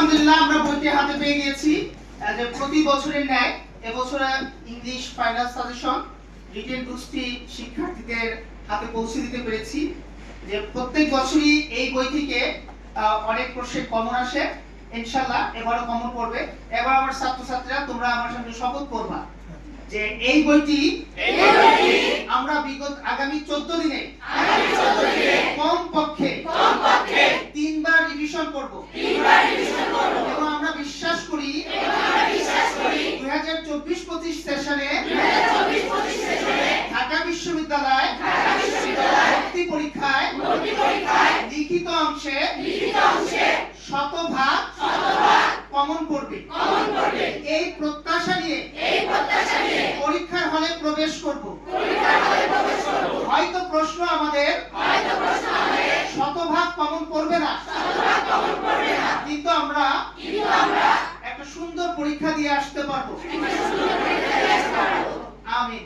আলহামদুলিল্লাহ আমরা বইটি হাতে পেয়ে গিয়েছি। যে প্রতি বছরের ন্যায় এবছরে ইংলিশ ফাইনাল সাজেশন রিটেন টুসটি শিক্ষার্থীদের হাতে পৌঁছে দিতে পেরেছি। যে প্রত্যেক বছরই এই বই থেকে অনেক প্রশ্নের কমন আসে, ইনশাআল্লাহ এবারও কমন পড়বে। এবার আমার ছাত্রছাত্রীরা তোমরা আমার সঙ্গে শপথ করবা যে এই বইটি আমরা বিগত আগামী 14 দিনে কম পক্ষে 3 বার রিভিশন করব এবং আমরা বিশ্বাস করি 2024-25 সেশনে ঢাকা বিশ্ববিদ্যালয় ভর্তি পরীক্ষায় লিখিত অংশে 100% কমন পড়বে। এই প্রত্যাশা নিয়ে পরীক্ষার হলে প্রবেশ করব। হয়তো প্রশ্ন আমাদের 100% কমন পড়বে না, কিন্তু আমরা একটা সুন্দর পরীক্ষা দিয়ে আসতে পারবো। আমিন।